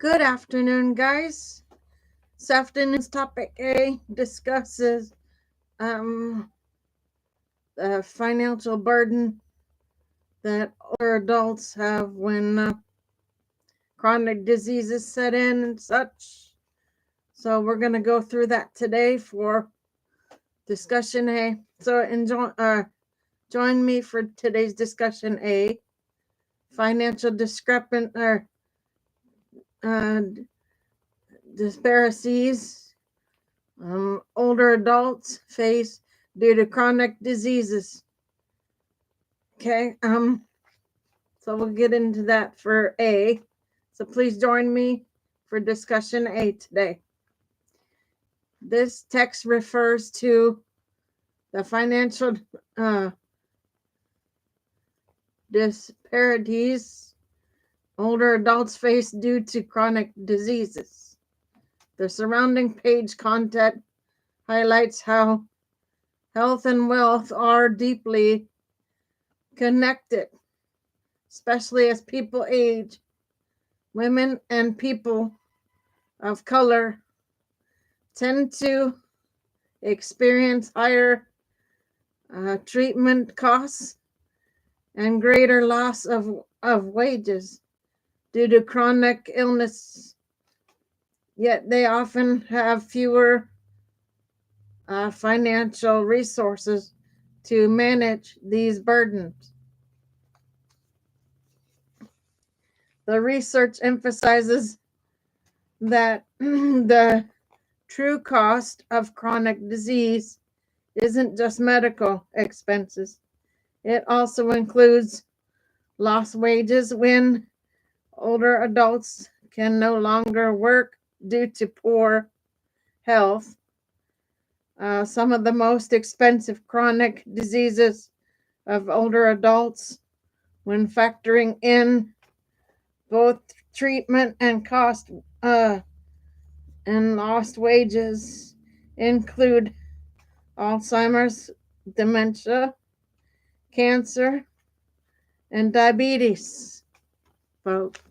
Good afternoon, guys. This afternoon's topic A discusses um, the financial burden that older adults have when chronic diseases set in and such. So we're going to go through that today for discussion A. So join me for today's discussion A. Financial uh, disparities older adults face due to chronic diseases. Okay, so we'll get into that for A. So please join me for discussion A today. This text refers to the financial disparities older adults face due to chronic diseases. The surrounding page content highlights how health and wealth are deeply connected, especially as people age. Women and people of color tend to experience higher treatment costs and greater loss of wages due to chronic illness, yet they often have fewer financial resources to manage these burdens. The research emphasizes that the true cost of chronic disease isn't just medical expenses. It also includes lost wages when older adults can no longer work due to poor health. Some of the most expensive chronic diseases of older adults, when factoring in both treatment and cost and lost wages, include Alzheimer's, dementia, cancer, and diabetes, folks.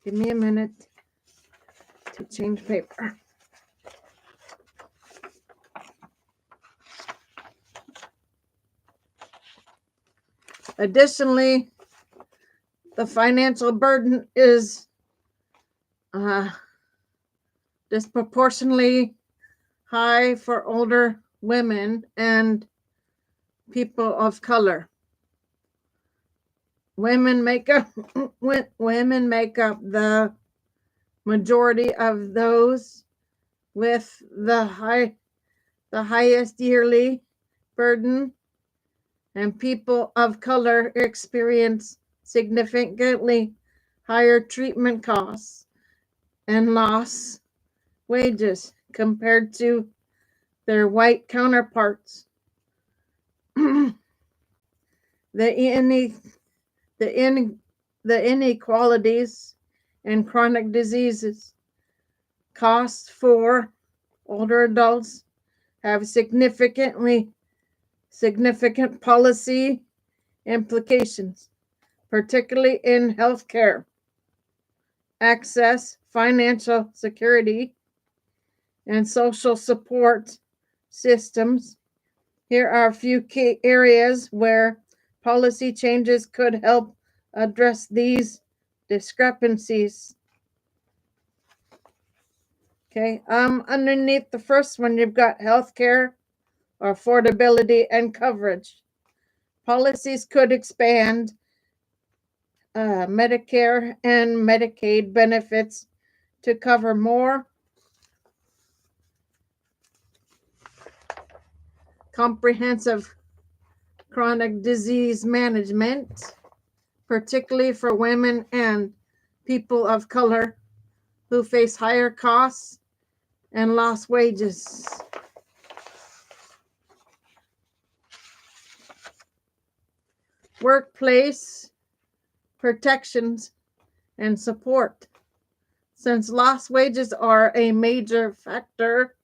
Give me a minute to change paper. Additionally, the financial burden is disproportionately high for older women and people of color. Women make up the majority of those with the highest yearly burden, and people of color experience significantly higher treatment costs and lost wages compared to their white counterparts. The inequalities in chronic diseases costs for older adults have significant policy implications, particularly in healthcare access, financial security, and social support systems. Here are a few key areas where policy changes could help address these discrepancies. Okay, underneath the first one, you've got healthcare, affordability, and coverage. Policies could expand Medicare and Medicaid benefits to cover more comprehensive chronic disease management, particularly for women and people of color who face higher costs and lost wages. Workplace protections and support. Since lost wages are a major factor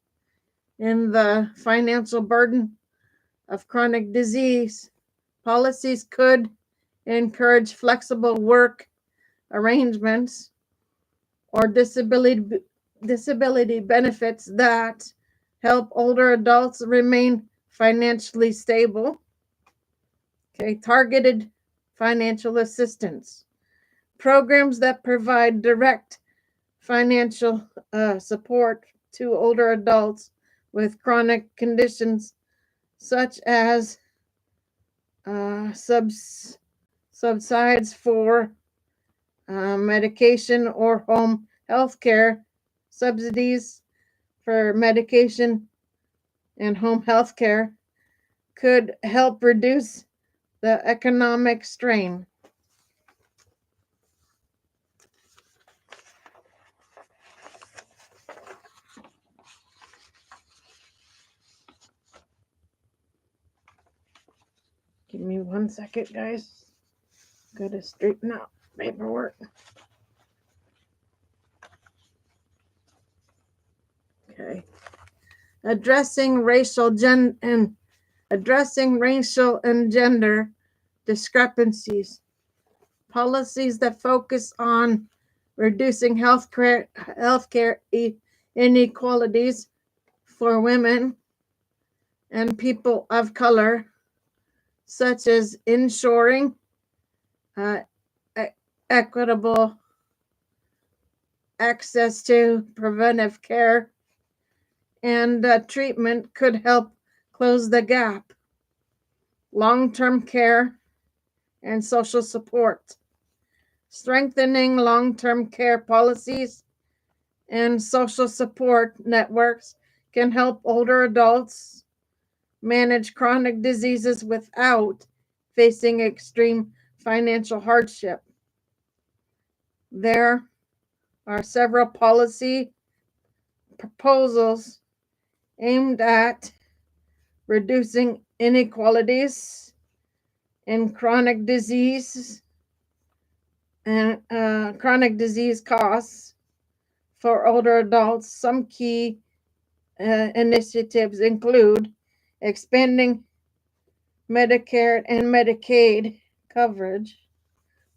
in the financial burden of chronic disease, policies could encourage flexible work arrangements or disability benefits that help older adults remain financially stable. Okay, targeted financial assistance. Programs that provide direct financial support to older adults with chronic conditions such as subsides for medication or home health care, subsidies for medication and home health care could help reduce the economic strain. Give me 1 second, guys. Gotta straighten out paperwork. Okay. Addressing racial and gender discrepancies. Policies that focus on reducing healthcare inequalities for women and people of color, such as ensuring uh, equitable access to preventive care and treatment, could help close the gap. Long-term care and social support. Strengthening long-term care policies and social support networks can help older adults manage chronic diseases without facing extreme financial hardship. There are several policy proposals aimed at reducing inequalities in chronic disease and chronic disease costs for older adults. Some key initiatives include expanding Medicare and Medicaid coverage.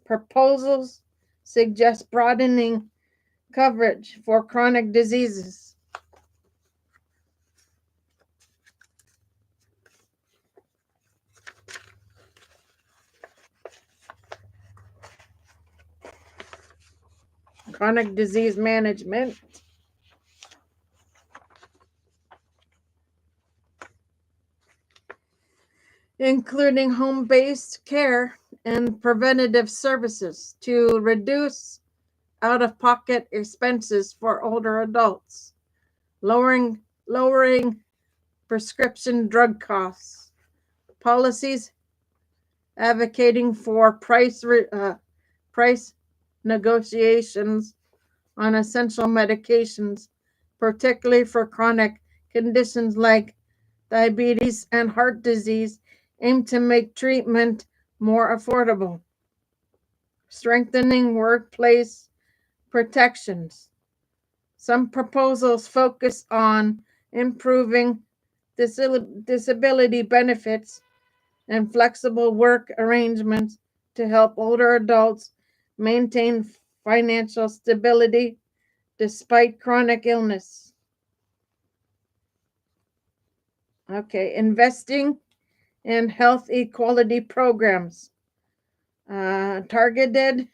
Proposals suggest broadening coverage for chronic diseases. Chronic disease management. Including home-based care and preventative services to reduce out-of-pocket expenses for older adults, lowering prescription drug costs. Policies advocating for price negotiations on essential medications, particularly for chronic conditions like diabetes and heart disease, aim to make treatment more affordable. Strengthening workplace protections. Some proposals focus on improving disability benefits and flexible work arrangements to help older adults maintain financial stability despite chronic illness. Okay, investing in health equality programs. Targeted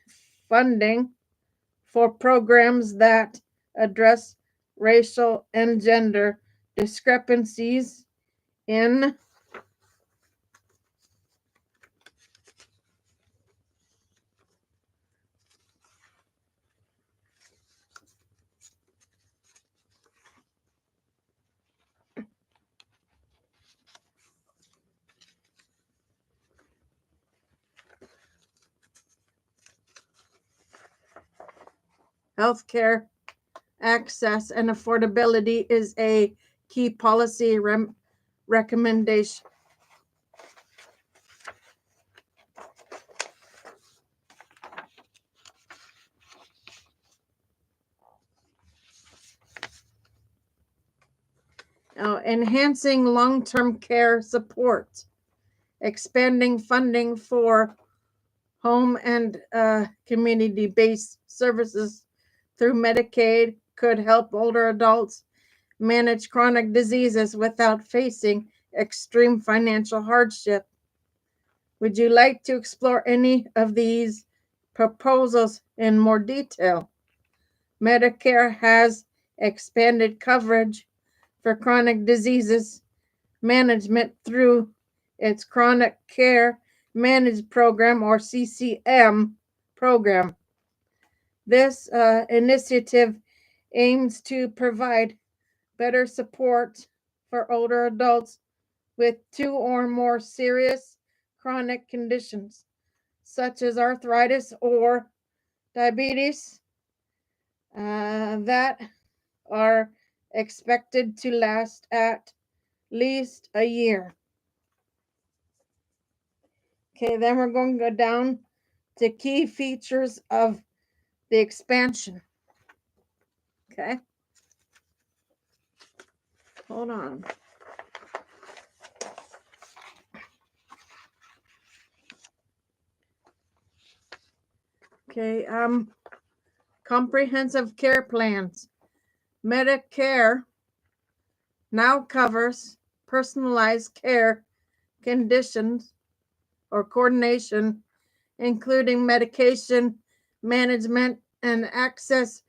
funding for programs that address racial and gender discrepancies in healthcare access and affordability is a key policy recommendation. Enhancing long-term care support, expanding funding for home and community-based services through Medicaid could help older adults manage chronic diseases without facing extreme financial hardship. Would you like to explore any of these proposals in more detail? Medicare has expanded coverage for chronic diseases management through its Chronic Care Managed Program, or CCM program. This initiative aims to provide better support for older adults with 2 or more serious chronic conditions, such as arthritis or diabetes, that are expected to last at least a year. Okay, then we're going to go down to key features of the expansion. Okay, hold on. Okay, comprehensive care plans. Medicare now covers personalized care conditions or coordination, including medication management and access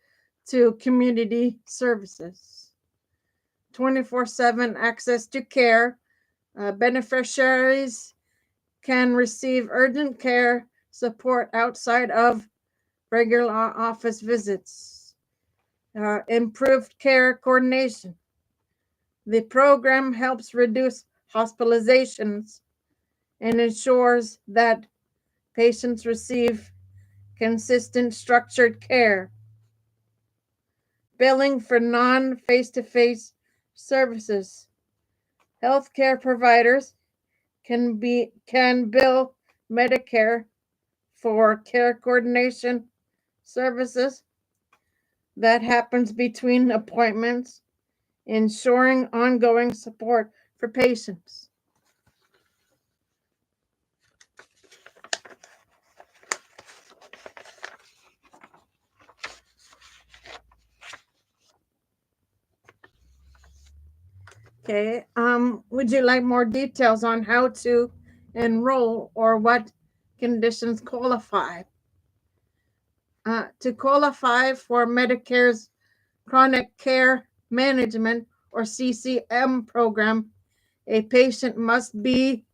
to community services. 24/7 access to care. Beneficiaries can receive urgent care support outside of regular office visits. Improved care coordination. The program helps reduce hospitalizations and ensures that patients receive consistent, structured care. Billing for non-face-to-face services. Healthcare providers can bill Medicare for care coordination services that happens between appointments, ensuring ongoing support for patients. Okay, would you like more details on how to enroll or what conditions qualify? To qualify for Medicare's Chronic Care Management or CCM program, a patient must meet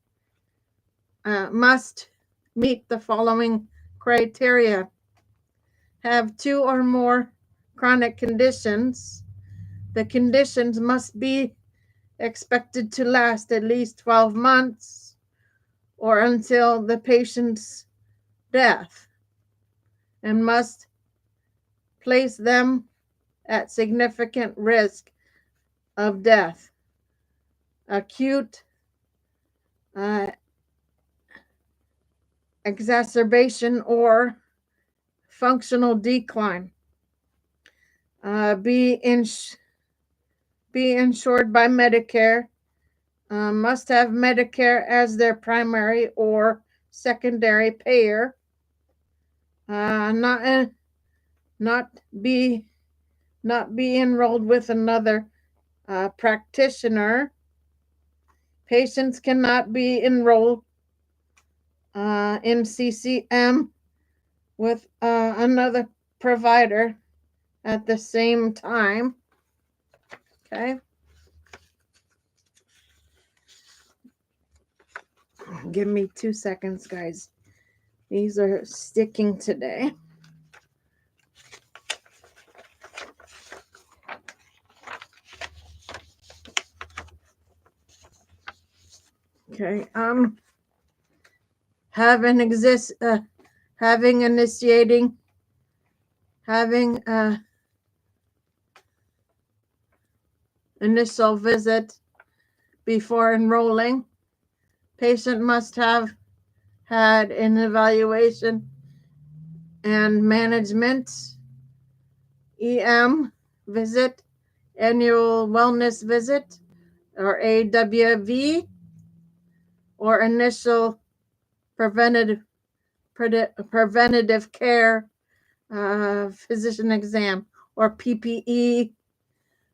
the following criteria: have 2 or more chronic conditions. The conditions must be expected to last at least 12 months or until the patient's death, and must place them at significant risk of death, acute exacerbation, or functional decline. Be insured by Medicare. Must have Medicare as their primary or secondary payer. Not be enrolled with another practitioner. Patients cannot be enrolled in CCM with another provider at the same time. Okay. Give me 2 seconds, guys. These are sticking today. Okay. Having initial visit before enrolling. Patient must have had an evaluation and management EM visit, annual wellness visit, or AWV, or initial preventative preventative care, physician exam, or PPE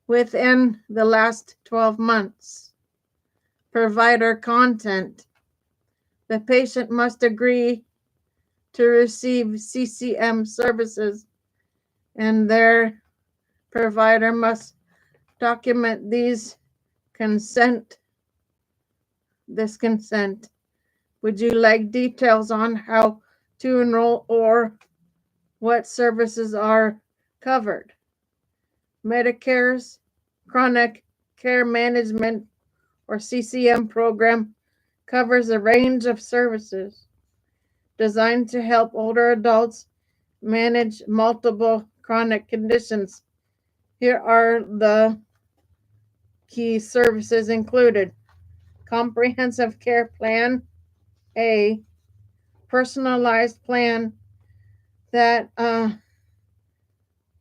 within the last 12 months. Provider content. The patient must agree to receive CCM services, and their provider must document this consent. Would you like details on how to enroll or what services are covered? Medicare's Chronic Care Management, or CCM program, covers a range of services designed to help older adults manage multiple chronic conditions. Here are the key services included. Comprehensive Care Plan, a personalized plan that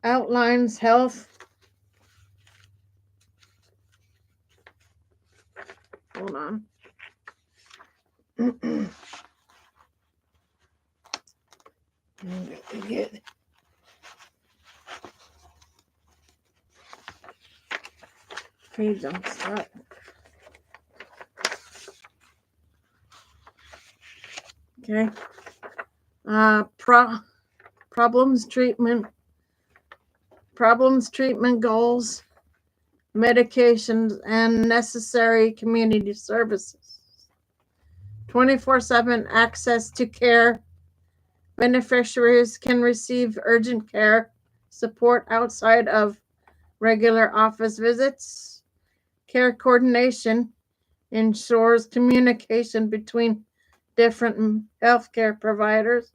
outlines health. Hold on. Get page on start. Okay. Problems treatment goals, medications, and necessary community services. 24/7 access to care. Beneficiaries can receive urgent care support outside of regular office visits. Care coordination ensures communication between different healthcare providers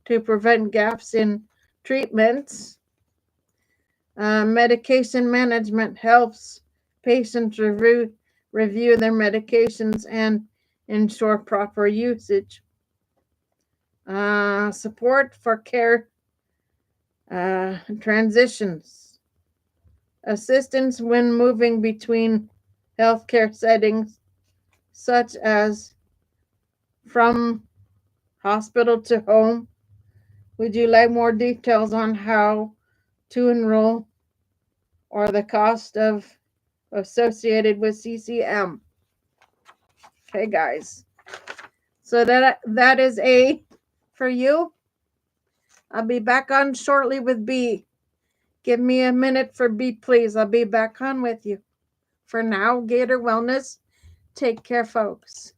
to prevent gaps in treatments. Medication management helps patients review their medications and ensure proper usage. Support for care transitions. Assistance when moving between healthcare settings, such as from hospital to home. Would you like more details on how to enroll or the cost associated with CCM? Okay, guys. So that is A for you. I'll be back on shortly with B. Give me a minute for B, please. I'll be back on with you. For now, Gator Wellness. Take care, folks.